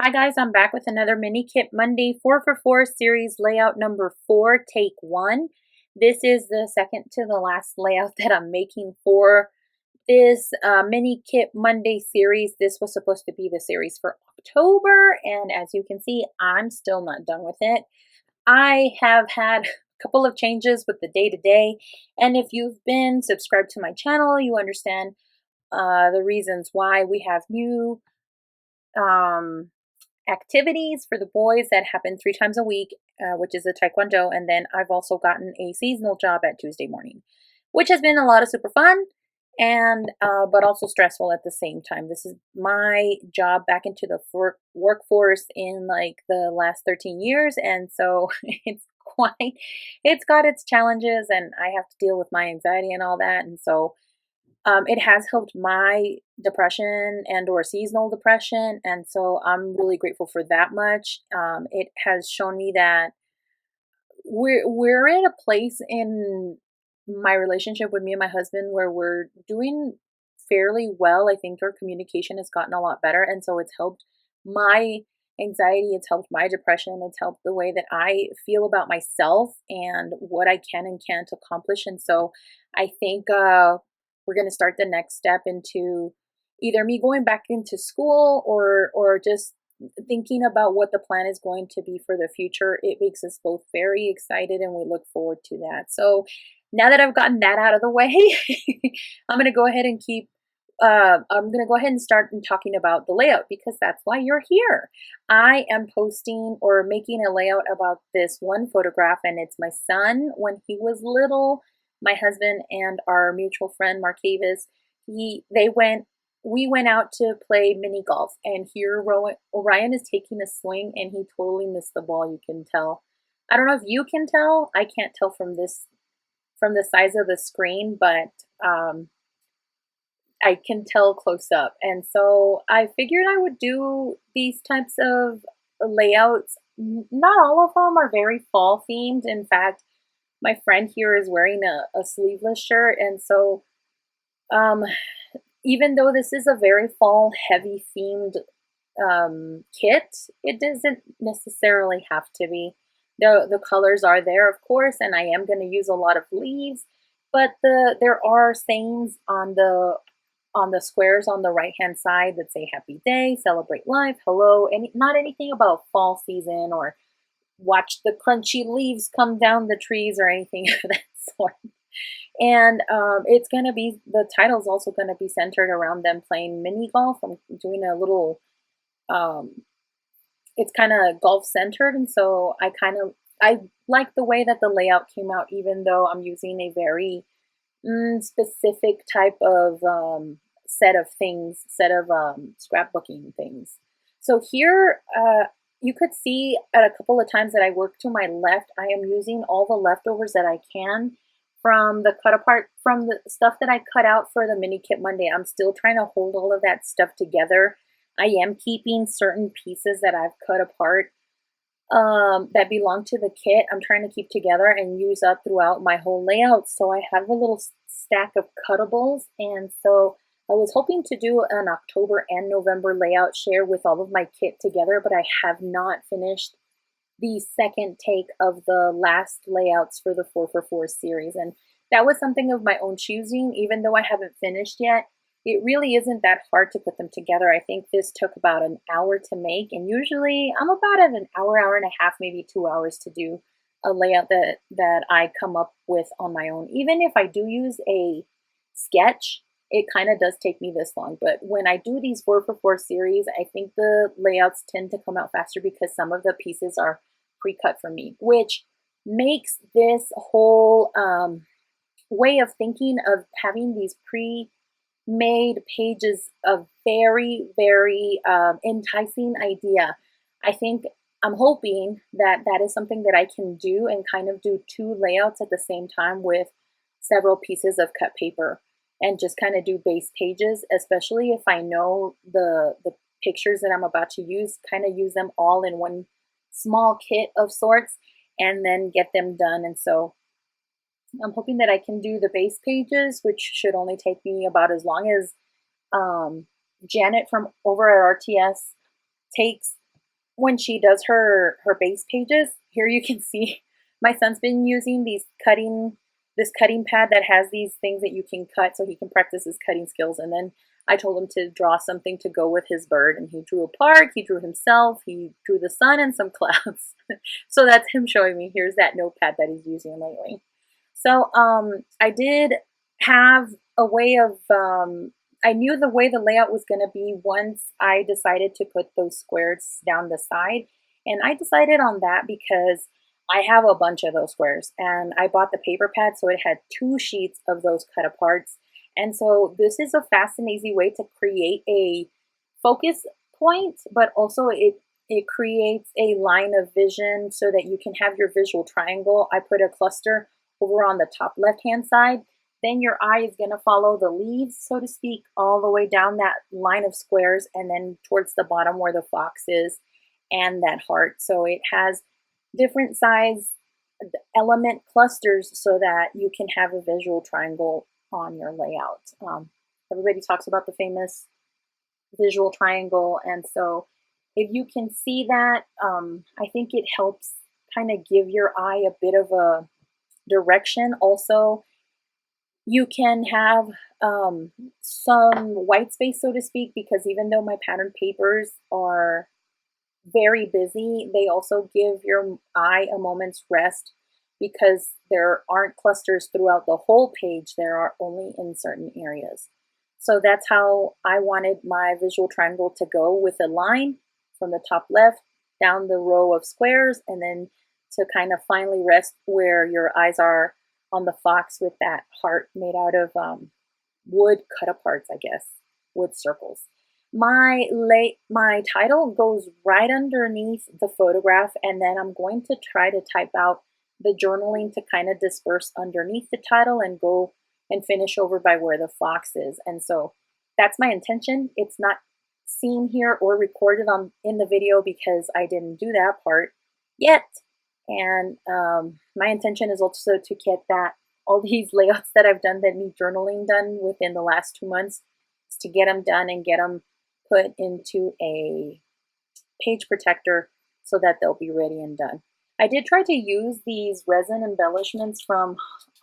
Hi guys, I'm back with another Mini Kit Monday 4 for 4 series layout number 4, take 1. This is the second to the last layout that I'm making for this Mini Kit Monday series. This was supposed to be the series for October, and as you can see, I'm still not done with it. I have had a couple of changes with the day-to-day, and if you've been subscribed to my channel, you understand the reasons why. We have new um, activities for the boys that happen 3 times a week, which is the Taekwondo. And then I've also gotten a seasonal job at Tuesday morning, which has been a lot of super fun and but also stressful at the same time. This is my job back into the workforce in like the last 13 years, and so it's got its challenges, and I have to deal with my anxiety and all that, and so it has helped my depression and or seasonal depression, and so I'm really grateful for that much. It has shown me that we're in a place in my relationship with me and my husband where we're doing fairly well. I think our communication has gotten a lot better, and so it's helped my anxiety, it's helped my depression, it's helped the way that I feel about myself and what I can and can't accomplish. And so I think we're going to start the next step into either me going back into school or just thinking about what the plan is going to be for the future. It makes us both very excited, and we look forward to that. So now that I've gotten that out of the way, I'm going to go ahead and I'm going to go ahead and start talking about the layout, because that's why you're here. I am posting or making a layout about this one photograph, and it's my son when he was little. My husband and our mutual friend Marcavis, we went out to play mini golf, and here Orion is taking a swing, and he totally missed the ball. You can tell. I don't know if you can tell. I can't tell from the size of the screen, but I can tell close up. And so I figured I would do these types of layouts. Not all of them are very fall themed. In fact, my friend here is wearing a sleeveless shirt, and so um, even though this is a very fall heavy themed kit, it doesn't necessarily have to be. The colors are there, of course, and I am going to use a lot of leaves, but there are sayings on the squares on the right hand side that say happy day, celebrate life, hello, and not anything about fall season or watch the crunchy leaves come down the trees or anything of that sort. And it's going to be, the title's also going to be centered around them playing mini golf. I'm doing a little, it's kind of golf centered. And so I like the way that the layout came out, even though I'm using a very specific type of set of scrapbooking things. So here, you could see at a couple of times that I work to my left, I am using all the leftovers that I can from the stuff that I cut out for the Mini Kit Monday. I'm still trying to hold all of that stuff together. I am keeping certain pieces that I've cut apart that belong to the kit. I'm trying to keep together and use up throughout my whole layout. So I have a little stack of cuttables, and so I was hoping to do an October and November layout share with all of my kit together, but I have not finished the second take of the last layouts for the 4 for 4 series. And that was something of my own choosing, even though I haven't finished yet. It really isn't that hard to put them together. I think this took about an hour to make, and usually I'm about at an hour and a half, maybe 2 hours to do a layout that I come up with on my own. Even if I do use a sketch, it kind of does take me this long. But when I do these 4 for 4 series, I think the layouts tend to come out faster because some of the pieces are pre-cut for me, which makes this whole way of thinking of having these pre-made pages a very, very enticing idea. I think I'm hoping that that is something that I can do and kind of do 2 layouts at the same time with several pieces of cut paper and just kind of do base pages, especially if I know the pictures that I'm about to use, kind of use them all in one small kit of sorts and then get them done. And so I'm hoping that I can do the base pages, which should only take me about as long as Janet from over at RTS takes when she does her base pages, here you can see my son's been using this cutting pad that has these things that you can cut so he can practice his cutting skills. And then I told him to draw something to go with his bird, and he drew a park, he drew himself, he drew the sun and some clouds. So that's him showing me, here's that notepad that he's using lately. So I did have a way of, I knew the way the layout was going to be once I decided to put those squares down the side. And I decided on that because I have a bunch of those squares, and I bought the paper pad, so it had 2 sheets of those cut aparts. And so this is a fast and easy way to create a focus point, but also it creates a line of vision so that you can have your visual triangle. I put a cluster over on the top left hand side. Then your eye is going to follow the leaves, so to speak, all the way down that line of squares, and then towards the bottom where the fox is and that heart. So it has different size element clusters so that you can have a visual triangle on your layout. Everybody talks about the famous visual triangle, and so if you can see that, I think it helps kind of give your eye a bit of a direction. Also, you can have some white space, so to speak, because even though my pattern papers are very busy, they also give your eye a moment's rest because there aren't clusters throughout the whole page. There are only in certain areas. So that's how I wanted my visual triangle to go, with a line from the top left down the row of squares, and then to kind of finally rest where your eyes are on the fox with that heart made out of wood cut aparts, I guess, wood circles. My title goes right underneath the photograph, and then I'm going to try to type out the journaling to kind of disperse underneath the title and go and finish over by where the fox is. And so that's my intention. It's not seen here or recorded in the video because I didn't do that part yet. And my intention is also to get all these layouts that I've done that need journaling done within the last 2 months, is to get them done and get them put into a page protector so that they'll be ready and done. I did try to use these resin embellishments from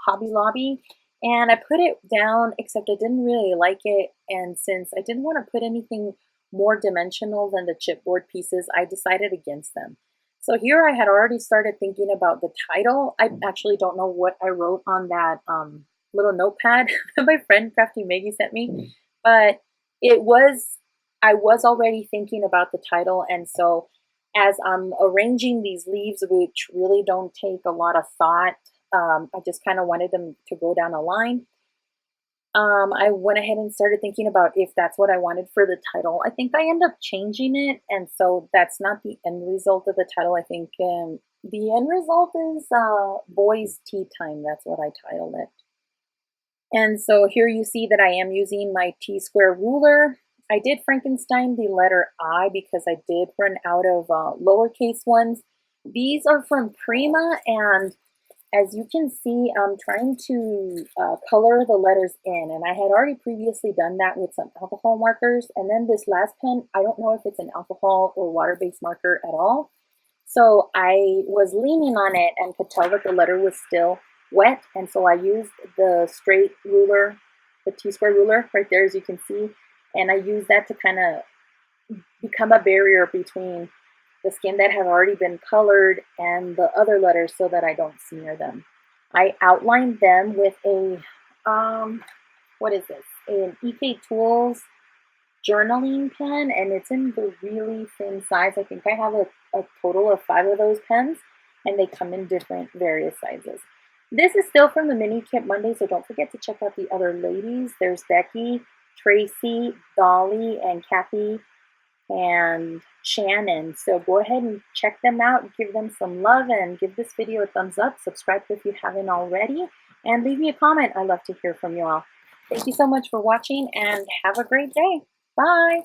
Hobby Lobby, and I put it down, except I didn't really like it. And since I didn't want to put anything more dimensional than the chipboard pieces, I decided against them. So here I had already started thinking about the title. I actually don't know what I wrote on that little notepad that my friend Crafty Maggie sent me, but I was already thinking about the title. And so as I'm arranging these leaves, which really don't take a lot of thought, I just kind of wanted them to go down a line. I went ahead and started thinking about if that's what I wanted for the title. I think I end up changing it, and so that's not the end result of the title. I think the end result is Boys Tea Time. That's what I titled it. And so here you see that I am using my T-square ruler. I did Frankenstein the letter I because I did run out of lowercase ones. These are from Prima, and as you can see, I'm trying to color the letters in, and I had already previously done that with some alcohol markers. And then this last pen, I don't know if it's an alcohol or water-based marker at all. So I was leaning on it and could tell that the letter was still wet, and so I used the straight ruler, the T-square ruler right there, as you can see, and I used that to kind of become a barrier between the skin that have already been colored and the other letters so that I don't smear them. I outlined them with a, what is this? An EK Tools journaling pen, and it's in the really thin size. I think I have a total of 5 of those pens, and they come in different various sizes. This is still from the Mini Kit Monday, so don't forget to check out the other ladies. There's Becky, Traci, Dollie, and Kathy, and Shannon. So go ahead and check them out, give them some love, and give this video a thumbs up. Subscribe if you haven't already, and leave me a comment. I love to hear from you all. Thank you so much for watching, and have a great day. Bye.